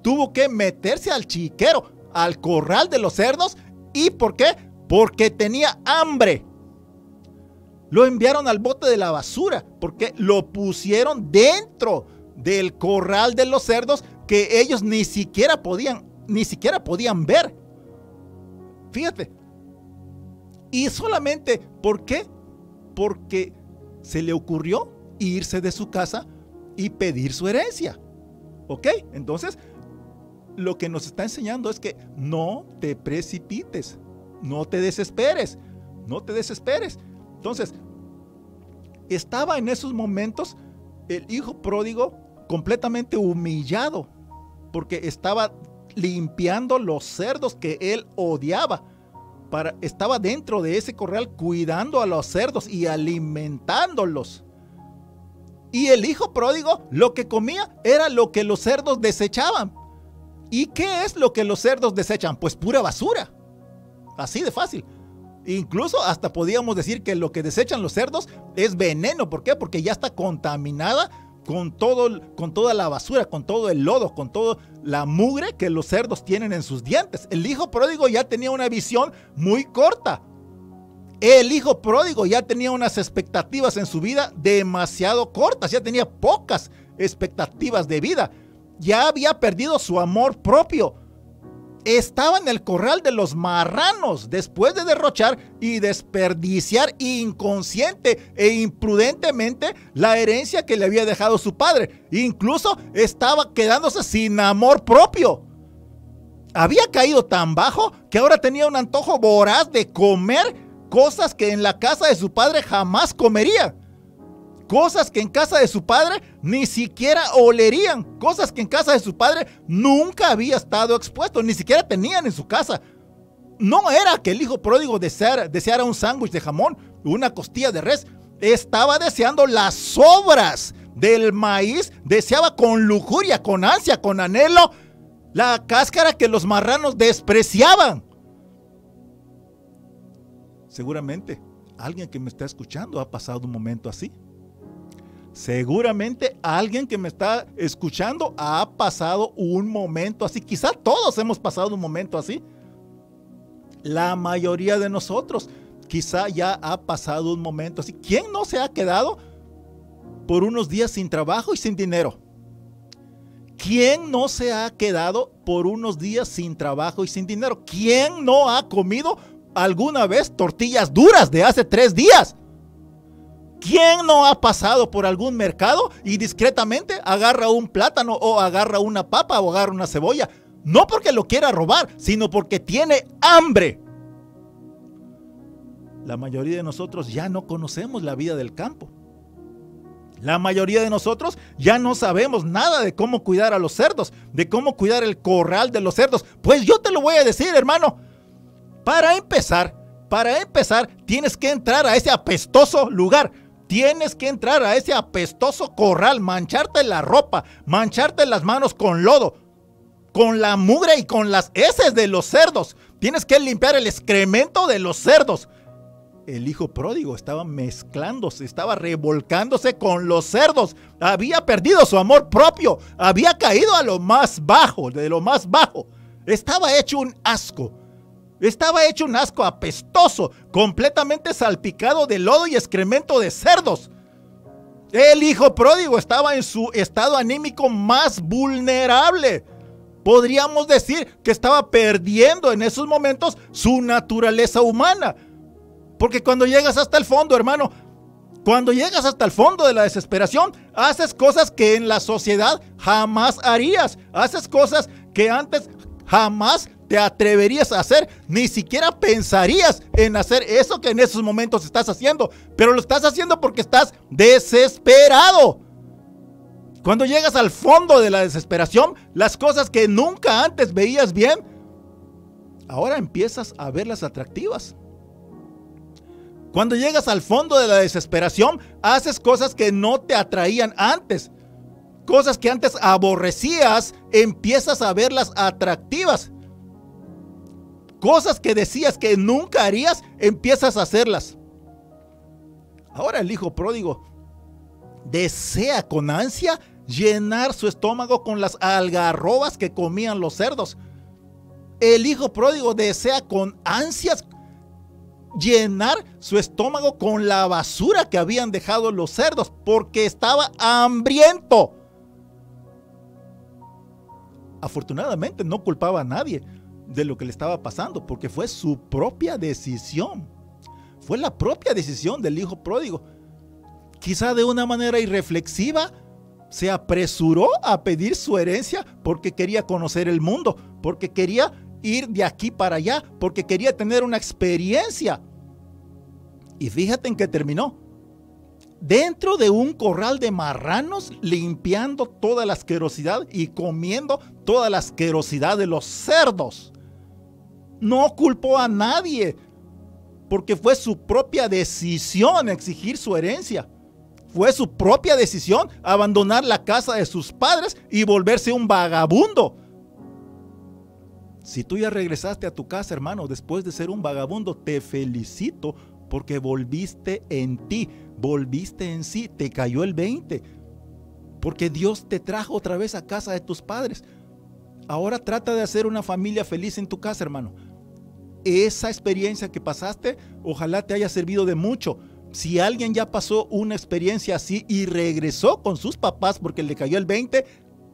tuvo que meterse al chiquero, al corral de los cerdos. ¿Y por qué? Porque tenía hambre. Lo enviaron al bote de la basura porque lo pusieron dentro del corral de los cerdos, que ellos ni siquiera podían ver. Fíjate. Y solamente, ¿por qué? Porque se le ocurrió irse de su casa y pedir su herencia. ¿Ok? Entonces, lo que nos está enseñando es que no te precipites, no te desesperes, no te desesperes. Entonces, estaba en esos momentos el hijo pródigo completamente humillado, porque estaba limpiando los cerdos que él odiaba. Estaba dentro de ese corral cuidando a los cerdos y alimentándolos. Y el hijo pródigo lo que comía era lo que los cerdos desechaban. ¿Y qué es lo que los cerdos desechan? Pues pura basura. Así de fácil. Incluso hasta podíamos decir que lo que desechan los cerdos es veneno. ¿Por qué? Porque ya está contaminada con toda la basura, con todo el lodo, con toda la mugre que los cerdos tienen en sus dientes. El hijo pródigo ya tenía una visión muy corta. El hijo pródigo ya tenía unas expectativas en su vida demasiado cortas, ya tenía pocas expectativas de vida. Ya había perdido su amor propio. Estaba en el corral de los marranos después de derrochar y desperdiciar inconsciente e imprudentemente la herencia que le había dejado su padre. Incluso estaba quedándose sin amor propio. Había caído tan bajo que ahora tenía un antojo voraz de comer cosas que en la casa de su padre jamás comería. Cosas que en casa de su padre ni siquiera olerían. Cosas que en casa de su padre nunca había estado expuesto. Ni siquiera tenían en su casa. No era que el hijo pródigo deseara un sándwich de jamón, una costilla de res. Estaba deseando las sobras del maíz. Deseaba con lujuria, con ansia, con anhelo, la cáscara que los marranos despreciaban. Seguramente alguien que me está escuchando ha pasado un momento así. Seguramente alguien que me está escuchando ha pasado un momento así. Quizá todos hemos pasado un momento así. La mayoría de nosotros quizá ya ha pasado un momento así. ¿Quién no se ha quedado por unos días sin trabajo y sin dinero? ¿Quién no se ha quedado por unos días sin trabajo y sin dinero? ¿Quién no ha comido alguna vez tortillas duras de hace 3 días? ¿Quién no ha pasado por algún mercado y discretamente agarra un plátano o agarra una papa o agarra una cebolla? No porque lo quiera robar, sino porque tiene hambre. La mayoría de nosotros ya no conocemos la vida del campo. La mayoría de nosotros ya no sabemos nada de cómo cuidar a los cerdos, de cómo cuidar el corral de los cerdos. Pues yo te lo voy a decir, hermano. Para empezar, tienes que entrar a ese apestoso lugar. Tienes que entrar a ese apestoso corral, mancharte la ropa, mancharte las manos con lodo, con la mugre y con las heces de los cerdos. Tienes que limpiar el excremento de los cerdos. El hijo pródigo estaba mezclándose, estaba revolcándose con los cerdos. Había perdido su amor propio. Había caído a lo más bajo, de lo más bajo. Estaba hecho un asco. Estaba hecho un asco apestoso, completamente salpicado de lodo y excremento de cerdos. El hijo pródigo estaba en su estado anímico más vulnerable. Podríamos decir que estaba perdiendo en esos momentos su naturaleza humana. Porque cuando llegas hasta el fondo, hermano, cuando llegas hasta el fondo de la desesperación, haces cosas que en la sociedad jamás harías. Haces cosas que antes jamás te atreverías a hacer. Ni siquiera pensarías en hacer eso que en esos momentos estás haciendo. Pero lo estás haciendo porque estás desesperado. Cuando llegas al fondo de la desesperación, las cosas que nunca antes veías bien, ahora empiezas a verlas atractivas. Cuando llegas al fondo de la desesperación, haces cosas que no te atraían antes. Cosas que antes aborrecías, empiezas a verlas atractivas. Cosas que decías que nunca harías, empiezas a hacerlas. Ahora el hijo pródigo desea con ansia llenar su estómago con las algarrobas que comían los cerdos. El hijo pródigo desea con ansias llenar su estómago con la basura que habían dejado los cerdos, porque estaba hambriento. Afortunadamente no culpaba a nadie de lo que le estaba pasando, porque fue su propia decisión. Fue la propia decisión del hijo pródigo. Quizá de una manera irreflexiva se apresuró a pedir su herencia porque quería conocer el mundo, porque quería ir de aquí para allá, porque quería tener una experiencia. Y fíjate en qué terminó. Dentro de un corral de marranos, limpiando toda la asquerosidad y comiendo toda la asquerosidad de los cerdos. No culpó a nadie, porque fue su propia decisión exigir su herencia. Fue su propia decisión abandonar la casa de sus padres y volverse un vagabundo. Si tú ya regresaste a tu casa, hermano, después de ser un vagabundo, te felicito porque volviste en ti, volviste en sí, te cayó el 20. Porque Dios te trajo otra vez a casa de tus padres. Ahora trata de hacer una familia feliz en tu casa, hermano. Esa experiencia que pasaste, ojalá te haya servido de mucho. Si alguien ya pasó una experiencia así y regresó con sus papás porque le cayó el 20,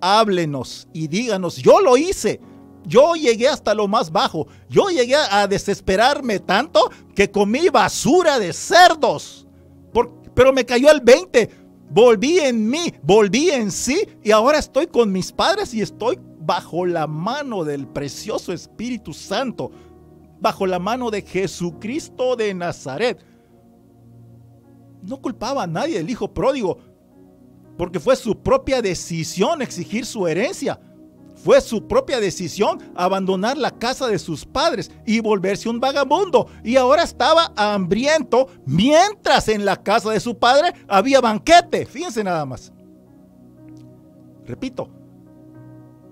háblenos y díganos, yo lo hice. Yo llegué hasta lo más bajo. Yo llegué a desesperarme tanto que comí basura de cerdos. Pero me cayó el 20. Volví en mí, volví en sí y ahora estoy con mis padres y estoy bajo la mano del precioso Espíritu Santo, bajo la mano de Jesucristo de Nazaret. No culpaba a nadie el hijo pródigo, porque fue su propia decisión exigir su herencia. Fue su propia decisión abandonar la casa de sus padres y volverse un vagabundo. Y ahora estaba hambriento mientras en la casa de su padre había banquete. Fíjense nada más. Repito,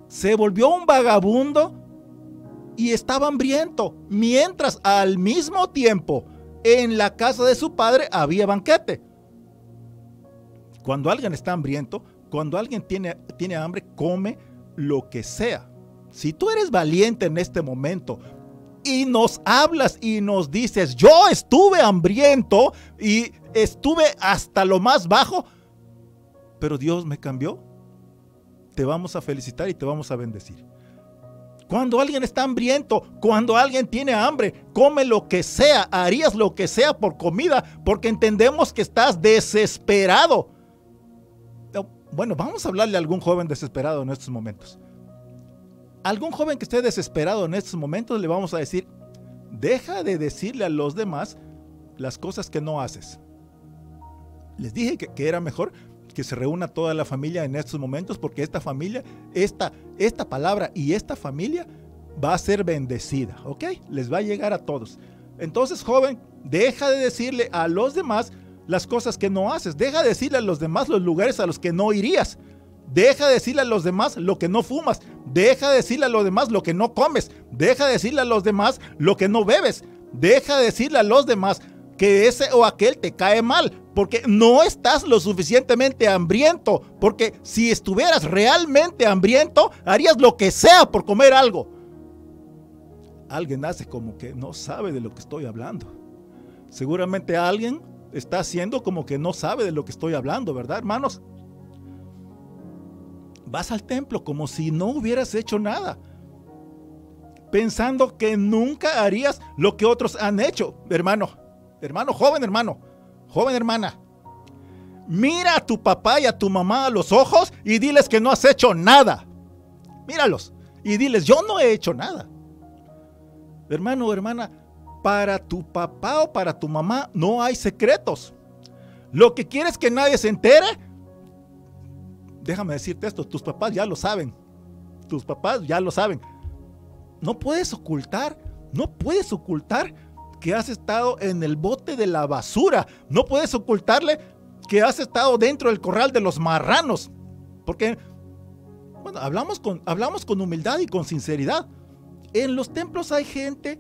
se volvió un vagabundo y estaba hambriento mientras al mismo tiempo en la casa de su padre había banquete. Cuando alguien está hambriento, cuando alguien tiene hambre, come lo que sea. Si tú eres valiente en este momento y nos hablas y nos dices, yo estuve hambriento y estuve hasta lo más bajo, pero Dios me cambió, te vamos a felicitar y te vamos a bendecir. Cuando alguien está hambriento, cuando alguien tiene hambre, come lo que sea, harías lo que sea por comida, porque entendemos que estás desesperado. Bueno, vamos a hablarle a algún joven desesperado en estos momentos. Algún joven que esté desesperado en estos momentos le vamos a decir, deja de decirle a los demás las cosas que no haces. Les dije que era mejor que se reúna toda la familia en estos momentos, porque esta familia, esta palabra y esta familia va a ser bendecida, ¿ok? Les va a llegar a todos. Entonces, joven, deja de decirle a los demás las cosas que no haces. Deja de decirle a los demás los lugares a los que no irías. Deja de decirle a los demás lo que no fumas. Deja de decirle a los demás lo que no comes. Deja de decirle a los demás lo que no bebes. Deja de decirle a los demás que ese o aquel te cae mal, porque no estás lo suficientemente hambriento. Porque si estuvieras realmente hambriento, harías lo que sea por comer algo. Alguien hace como que no sabe de lo que estoy hablando. Seguramente alguien está haciendo como que no sabe de lo que estoy hablando, ¿verdad, hermanos? Vas al templo como si no hubieras hecho nada, pensando que nunca harías lo que otros han hecho. Hermano, joven hermana, mira a tu papá y a tu mamá a los ojos y diles que no has hecho nada. Míralos y diles, yo no he hecho nada. Hermano o hermana, para tu papá o para tu mamá no hay secretos. Lo que quieres que nadie se entere, déjame decirte esto, tus papás ya lo saben. Tus papás ya lo saben. No puedes ocultar que has estado en el bote de la basura. No puedes ocultarle que has estado dentro del corral de los marranos. Porque, bueno, hablamos con humildad y con sinceridad. En los templos hay gente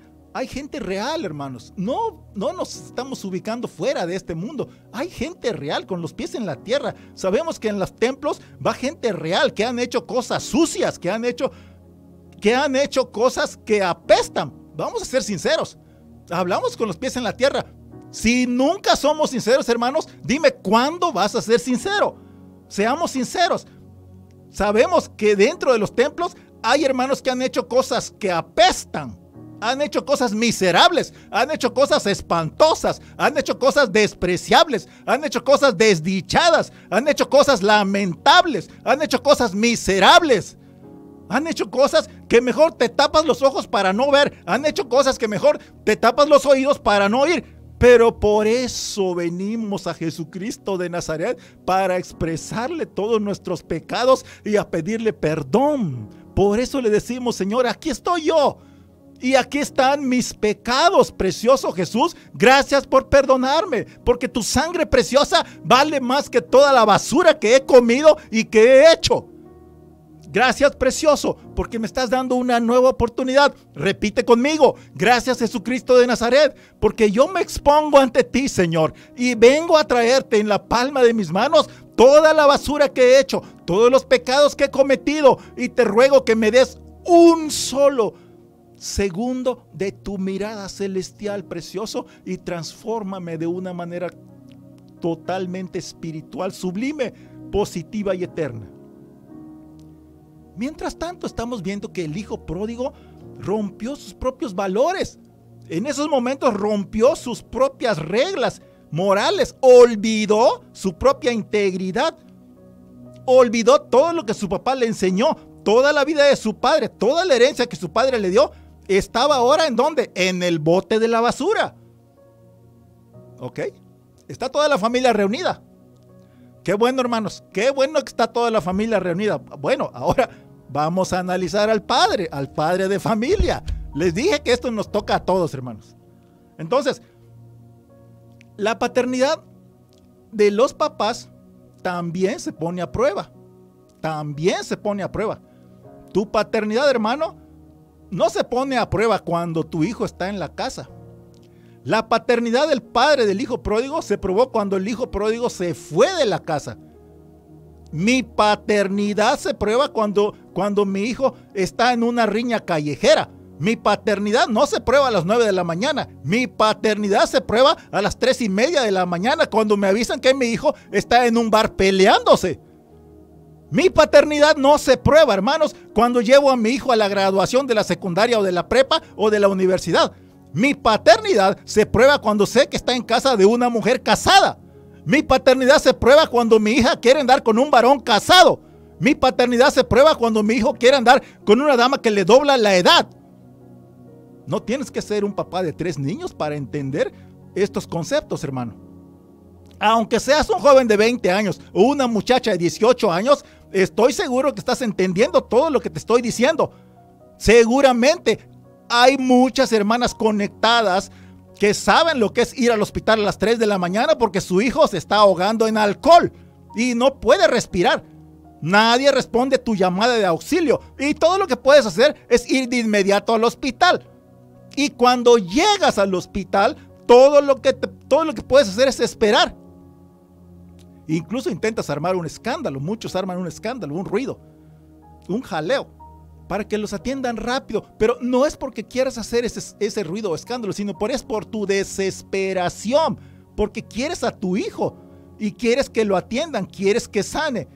real, hermanos. No nos estamos ubicando fuera de este mundo. Hay gente real con los pies en la tierra. Sabemos que en los templos va gente real que han hecho cosas sucias, que han hecho cosas que apestan. Vamos a ser sinceros. Hablamos con los pies en la tierra. Si nunca somos sinceros, hermanos, dime cuándo vas a ser sincero. Seamos sinceros. Sabemos que dentro de los templos hay hermanos que han hecho cosas que apestan. Han hecho cosas miserables, han hecho cosas espantosas, han hecho cosas despreciables, han hecho cosas desdichadas, han hecho cosas lamentables, han hecho cosas miserables, han hecho cosas que mejor te tapas los ojos para no ver, han hecho cosas que mejor te tapas los oídos para no oír. Pero por eso venimos a Jesucristo de Nazaret, para expresarle todos nuestros pecados y a pedirle perdón. Por eso le decimos, Señor, aquí estoy yo. Y aquí están mis pecados, precioso Jesús. Gracias por perdonarme, porque tu sangre preciosa vale más que toda la basura que he comido y que he hecho. Gracias, precioso, porque me estás dando una nueva oportunidad. Repite conmigo, gracias Jesucristo de Nazaret, porque yo me expongo ante ti, Señor, y vengo a traerte en la palma de mis manos toda la basura que he hecho, todos los pecados que he cometido, y te ruego que me des un solo segundo de tu mirada celestial, precioso, y transfórmame de una manera totalmente espiritual, sublime, positiva y eterna. Mientras tanto, estamos viendo que el hijo pródigo rompió sus propios valores. En esos momentos rompió sus propias reglas morales, olvidó su propia integridad, olvidó todo lo que su papá le enseñó, toda la vida de su padre, toda la herencia que su padre le dio. Estaba ahora ¿en dónde? En el bote de la basura. ¿Ok? Está toda la familia reunida. Qué bueno, hermanos, qué bueno que está toda la familia reunida. Bueno, ahora vamos a analizar al padre de familia. Les dije que esto nos toca a todos, hermanos. Entonces, la paternidad de los papás también se pone a prueba. También se pone a prueba. Tu paternidad, hermano, no se pone a prueba cuando tu hijo está en la casa. La paternidad del padre del hijo pródigo se probó cuando el hijo pródigo se fue de la casa. Mi paternidad se prueba cuando mi hijo está en una riña callejera. Mi paternidad no se prueba a las 9 de la mañana. Mi paternidad se prueba a las 3:30 de la mañana cuando me avisan que mi hijo está en un bar peleándose. Mi paternidad no se prueba, hermanos, cuando llevo a mi hijo a la graduación de la secundaria o de la prepa o de la universidad. Mi paternidad se prueba cuando sé que está en casa de una mujer casada. Mi paternidad se prueba cuando mi hija quiere andar con un varón casado. Mi paternidad se prueba cuando mi hijo quiere andar con una dama que le dobla la edad. No tienes que ser un papá de 3 niños para entender estos conceptos, hermano. Aunque seas un joven de 20 años o una muchacha de 18 años, estoy seguro que estás entendiendo todo lo que te estoy diciendo. Seguramente hay muchas hermanas conectadas que saben lo que es ir al hospital a las 3 de la mañana porque su hijo se está ahogando en alcohol y no puede respirar. Nadie responde tu llamada de auxilio y todo lo que puedes hacer es ir de inmediato al hospital. Y cuando llegas al hospital, todo lo que puedes hacer es esperar. Incluso intentas armar un escándalo. Muchos arman un escándalo, un ruido, un jaleo, para que los atiendan rápido. Pero no es porque quieras hacer ese ruido o escándalo, sino es por tu desesperación. Porque quieres a tu hijo y quieres que lo atiendan, quieres que sane.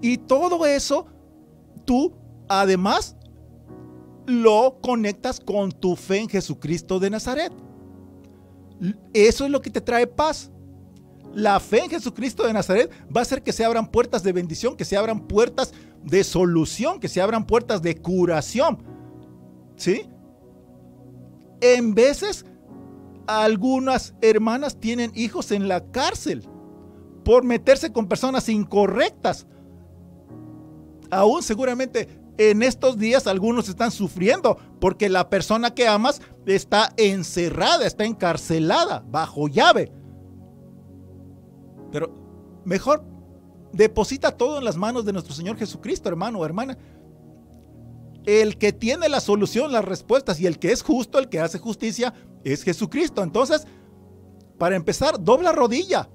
Y todo eso, tú además lo conectas con tu fe en Jesucristo de Nazaret. Eso es lo que te trae paz. La fe en Jesucristo de Nazaret va a hacer que se abran puertas de bendición, que se abran puertas de solución, que se abran puertas de curación. ¿Sí? En veces, algunas hermanas tienen hijos en la cárcel por meterse con personas incorrectas. Aún seguramente en estos días algunos están sufriendo porque la persona que amas está encerrada, está encarcelada bajo llave. Pero mejor deposita todo en las manos de nuestro Señor Jesucristo, hermano o hermana. El que tiene la solución, las respuestas y el que es justo, el que hace justicia, es Jesucristo. Entonces, para empezar, dobla rodilla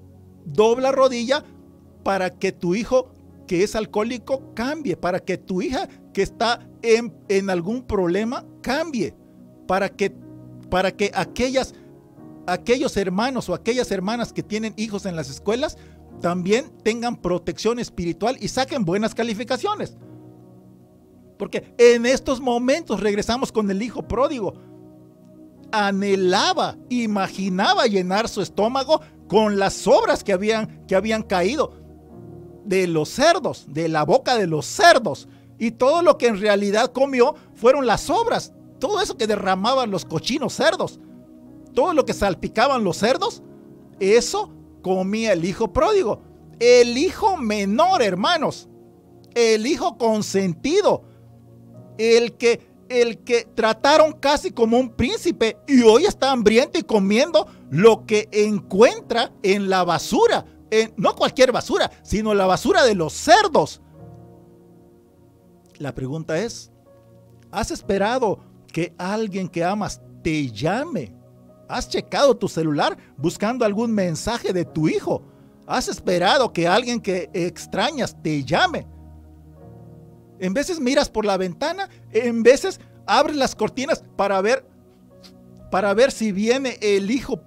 para que tu hijo que es alcohólico cambie, para que tu hija que está en algún problema cambie, para que aquellos hermanos o aquellas hermanas que tienen hijos en las escuelas también tengan protección espiritual y saquen buenas calificaciones. Porque en estos momentos regresamos con el hijo pródigo. Anhelaba, imaginaba llenar su estómago con las sobras que habían caído de los cerdos, de la boca de los cerdos. Y todo lo que en realidad comió fueron las sobras. Todo eso que derramaban los cochinos cerdos. Todo lo que salpicaban los cerdos, eso comía el hijo pródigo. El hijo menor, hermanos. El hijo consentido. El que trataron casi como un príncipe y hoy está hambriento y comiendo lo que encuentra en la basura. No cualquier basura, sino la basura de los cerdos. La pregunta es, ¿has esperado que alguien que amas te llame? ¿Has checado tu celular buscando algún mensaje de tu hijo? ¿Has esperado que alguien que extrañas te llame? En veces miras por la ventana, en veces abres las cortinas para ver si viene el hijo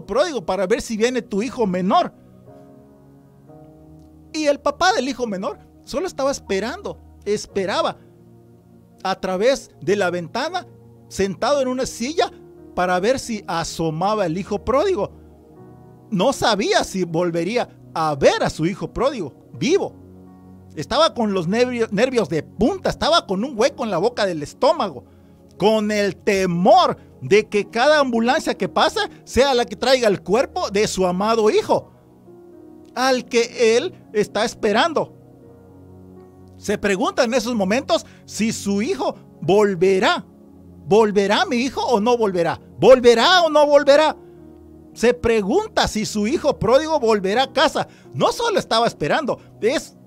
pródigo, para ver si viene tu hijo menor. Y el papá del hijo menor solo estaba esperaba a través de la ventana, sentado en una silla, para ver si asomaba el hijo pródigo. No sabía si volvería a ver a su hijo pródigo vivo. Estaba con los nervios de punta, estaba con un hueco en la boca del estómago, con el temor de que cada ambulancia que pase sea la que traiga el cuerpo de su amado hijo, al que él está esperando. Se pregunta en esos momentos si su hijo volverá. ¿Volverá mi hijo o no volverá? ¿Volverá o no volverá? Se pregunta si su hijo pródigo volverá a casa. No solo estaba esperando, es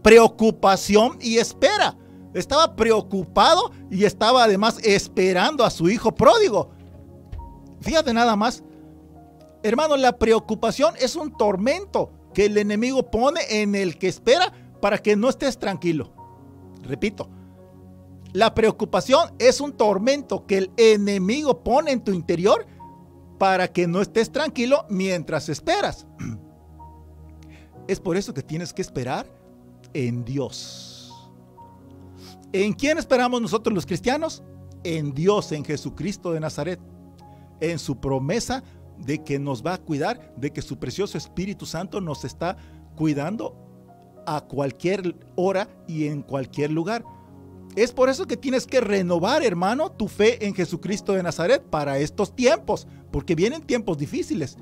preocupación y espera. Estaba preocupado y estaba además esperando a su hijo pródigo. Fíjate nada más, hermano, la preocupación es un tormento que el enemigo pone en el que espera para que no estés tranquilo. Repito, la preocupación es un tormento que el enemigo pone en tu interior para que no estés tranquilo mientras esperas. Es por eso que tienes que esperar en Dios. ¿En quién esperamos nosotros los cristianos? En Dios, en Jesucristo de Nazaret, en su promesa de que nos va a cuidar, de que su precioso Espíritu Santo nos está cuidando a cualquier hora y en cualquier lugar. Es por eso que tienes que renovar, hermano, tu fe en Jesucristo de Nazaret para estos tiempos, porque vienen tiempos difíciles.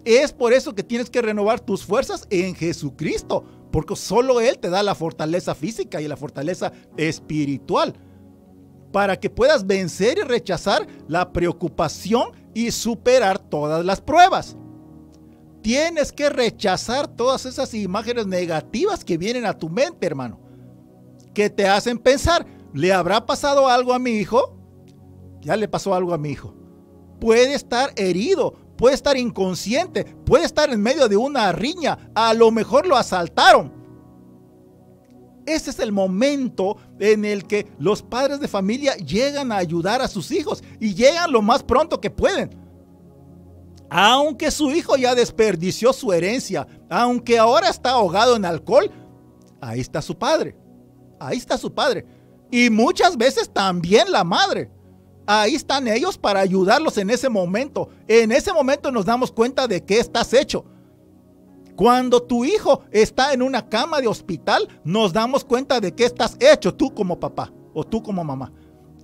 Es por eso que tienes que renovar tus fuerzas en Jesucristo, porque solo Él te da la fortaleza física y la fortaleza espiritual para que puedas vencer y rechazar la preocupación y superar todas las pruebas. Tienes que rechazar todas esas imágenes negativas que vienen a tu mente, hermano, que te hacen pensar, ¿le habrá pasado algo a mi hijo? Ya le pasó algo a mi hijo. Puede estar herido, puede estar inconsciente, puede estar en medio de una riña, a lo mejor lo asaltaron. Ese es el momento en el que los padres de familia llegan a ayudar a sus hijos y llegan lo más pronto que pueden. Aunque su hijo ya desperdició su herencia, aunque ahora está ahogado en alcohol, ahí está su padre. Ahí está su padre. Y muchas veces también la madre. Ahí están ellos para ayudarlos en ese momento. En ese momento nos damos cuenta de qué estás hecho. Cuando tu hijo está en una cama de hospital, nos damos cuenta de qué estás hecho tú como papá o tú como mamá.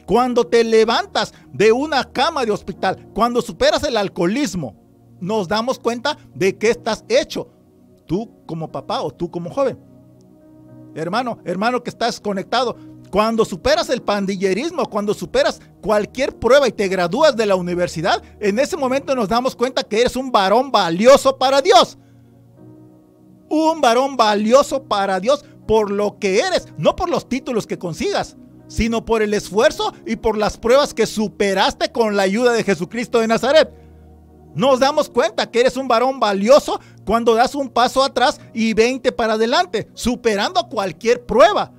Cuando te levantas de una cama de hospital, cuando superas el alcoholismo, nos damos cuenta de qué estás hecho tú como papá o tú como joven. Hermano que estás conectado, cuando superas el pandillerismo, cuando superas cualquier prueba y te gradúas de la universidad, en ese momento nos damos cuenta que eres un varón valioso para Dios. Un varón valioso para Dios por lo que eres, no por los títulos que consigas, sino por el esfuerzo y por las pruebas que superaste con la ayuda de Jesucristo de Nazaret. Nos damos cuenta que eres un varón valioso cuando das un paso atrás y 20 para adelante, superando cualquier prueba.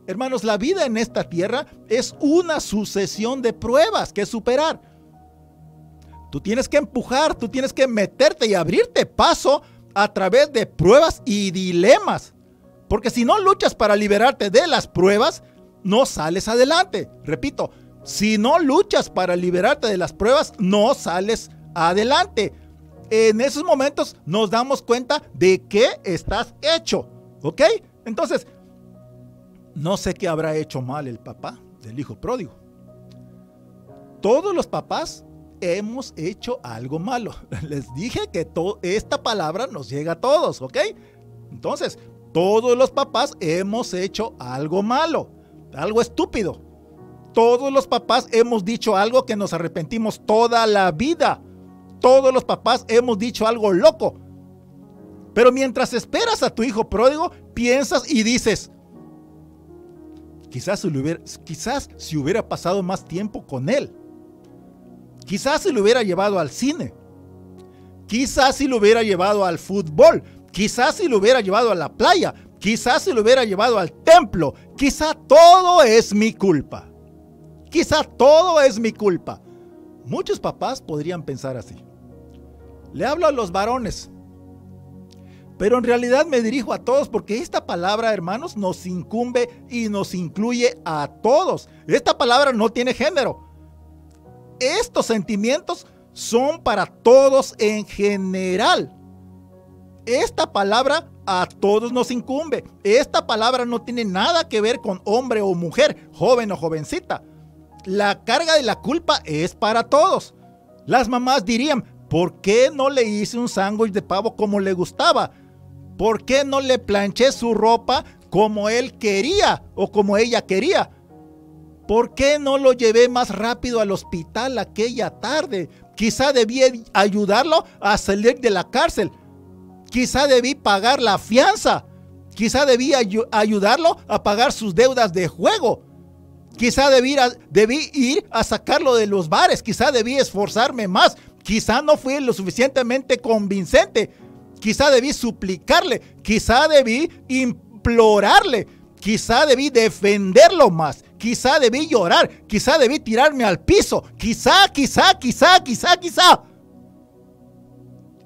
Hermanos, la vida en esta tierra es una sucesión de pruebas que superar. Tú tienes que empujar, tú tienes que meterte y abrirte paso a través de pruebas y dilemas. Porque si no luchas para liberarte de las pruebas, no sales adelante. Repito, si no luchas para liberarte de las pruebas, no sales adelante. En esos momentos nos damos cuenta de qué estás hecho. ¿Ok? Entonces, no sé qué habrá hecho mal el papá del hijo pródigo. Todos los papás hemos hecho algo malo. Les dije que esta palabra nos llega a todos, ¿ok? Entonces, todos los papás hemos hecho algo malo, algo estúpido. Todos los papás hemos dicho algo que nos arrepentimos toda la vida. Todos los papás hemos dicho algo loco. Pero mientras esperas a tu hijo pródigo, piensas y dices, quizás si hubiera pasado más tiempo con él. Quizás si lo hubiera llevado al cine. Quizás si lo hubiera llevado al fútbol. Quizás si lo hubiera llevado a la playa. Quizás si lo hubiera llevado al templo. Quizás todo es mi culpa. Quizás todo es mi culpa. Muchos papás podrían pensar así. Le hablo a los varones, pero en realidad me dirijo a todos porque esta palabra, hermanos, nos incumbe y nos incluye a todos. Esta palabra no tiene género. Estos sentimientos son para todos en general. Esta palabra a todos nos incumbe. Esta palabra no tiene nada que ver con hombre o mujer, joven o jovencita. La carga de la culpa es para todos. Las mamás dirían, ¿por qué no le hice un sándwich de pavo como le gustaba? ¿Por qué no le planché su ropa como él quería o como ella quería? ¿Por qué no lo llevé más rápido al hospital aquella tarde? Quizá debí ayudarlo a salir de la cárcel. Quizá debí pagar la fianza. Quizá debí ayudarlo a pagar sus deudas de juego. Quizá debí ir a sacarlo de los bares. Quizá debí esforzarme más. Quizá no fui lo suficientemente convincente. Quizá debí suplicarle. Quizá debí implorarle. Quizá debí defenderlo más. Quizá debí llorar. Quizá debí tirarme al piso. Quizá.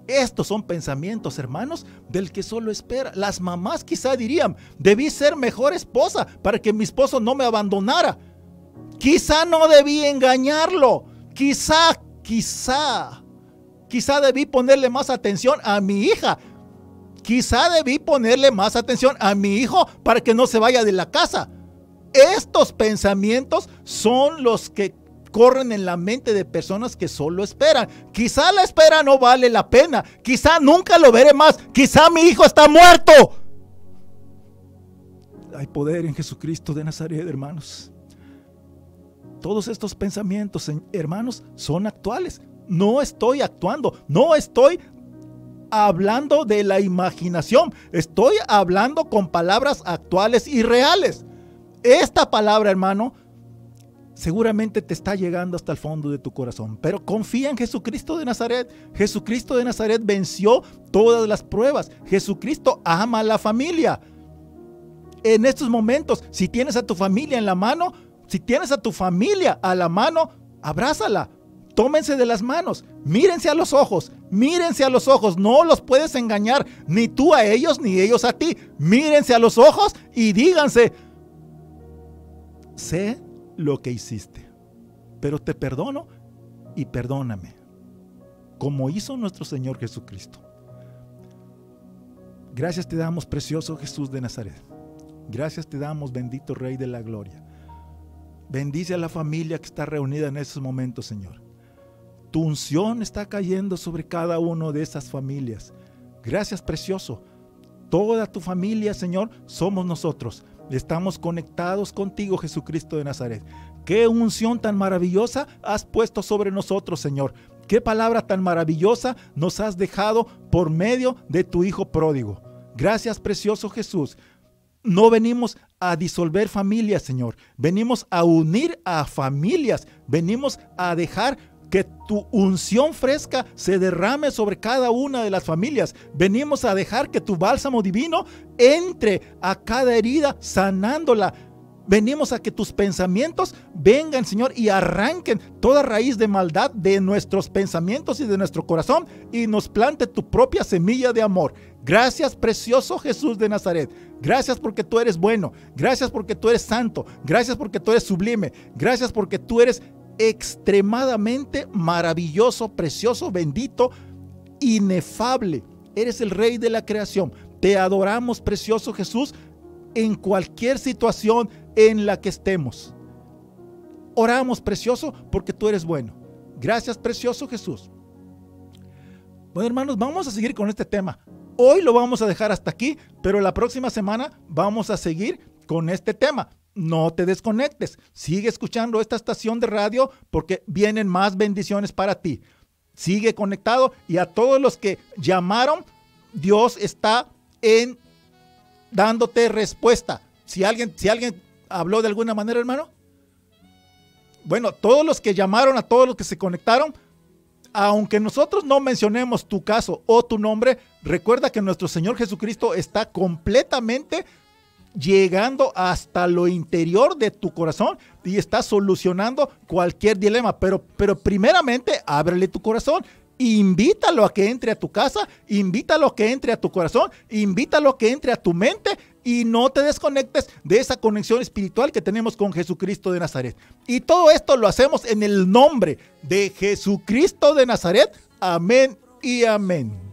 Estos son pensamientos, hermanos, del que solo espera. Las mamás quizá dirían, debí ser mejor esposa para que mi esposo no me abandonara. Quizá no debí engañarlo. Quizá debí ponerle más atención a mi hija. Quizá debí ponerle más atención a mi hijo para que no se vaya de la casa. Estos pensamientos son los que corren en la mente de personas que solo esperan. Quizá la espera no vale la pena. Quizá nunca lo veré más. Quizá mi hijo está muerto. Hay poder en Jesucristo de Nazaret, hermanos. Todos estos pensamientos, hermanos, son actuales. No estoy actuando. No estoy hablando de la imaginación. Estoy hablando con palabras actuales y reales. Esta palabra, hermano, seguramente te está llegando hasta el fondo de tu corazón, pero confía en Jesucristo de Nazaret. Jesucristo de Nazaret venció todas las pruebas. Jesucristo ama a la familia. En estos momentos, si tienes a tu familia en la mano, si tienes a tu familia a la mano, abrázala. Tómense de las manos, mírense a los ojos, no los puedes engañar, ni tú a ellos, ni ellos a ti. Mírense a los ojos y díganse: sé lo que hiciste, pero te perdono y perdóname, como hizo nuestro Señor Jesucristo. Gracias te damos, precioso Jesús de Nazaret. Gracias te damos, bendito Rey de la Gloria. Bendice a la familia que está reunida en estos momentos, Señor. Tu unción está cayendo sobre cada uno de esas familias. Gracias, precioso. Toda tu familia, Señor, somos nosotros. Estamos conectados contigo, Jesucristo de Nazaret. Qué unción tan maravillosa has puesto sobre nosotros, Señor. Qué palabra tan maravillosa nos has dejado por medio de tu Hijo pródigo. Gracias, precioso Jesús. No venimos a disolver familias, Señor. Venimos a unir a familias. Venimos a dejar que tu unción fresca se derrame sobre cada una de las familias. Venimos a dejar que tu bálsamo divino entre a cada herida, sanándola. Venimos a que tus pensamientos vengan, Señor, y arranquen toda raíz de maldad de nuestros pensamientos y de nuestro corazón, y nos plante tu propia semilla de amor. Gracias, precioso Jesús de Nazaret. Gracias porque tú eres bueno. Gracias porque tú eres santo. Gracias porque tú eres sublime. Gracias porque tú eres extremadamente maravilloso, precioso, bendito, inefable. Eres el Rey de la creación. Te adoramos, precioso Jesús, en cualquier situación en la que estemos. Oramos, precioso, porque tú eres bueno. Gracias, precioso Jesús. Bueno, hermanos, vamos a seguir con este tema. Hoy lo vamos a dejar hasta aquí, pero la próxima semana vamos a seguir con este tema. No te desconectes, sigue escuchando esta estación de radio porque vienen más bendiciones para ti. Sigue conectado, y a todos los que llamaron, Dios está dándote respuesta. Si alguien habló de alguna manera, hermano. Bueno, todos los que llamaron, a todos los que se conectaron, aunque nosotros no mencionemos tu caso o tu nombre, recuerda que nuestro Señor Jesucristo está completamente llegando hasta lo interior de tu corazón y está solucionando cualquier dilema. Pero primeramente, ábrele tu corazón. Invítalo a que entre a tu casa, invítalo a que entre a tu corazón, invítalo a que entre a tu mente, y no te desconectes de esa conexión espiritual que tenemos con Jesucristo de Nazaret. Y todo esto lo hacemos en el nombre de Jesucristo de Nazaret. Amén y amén.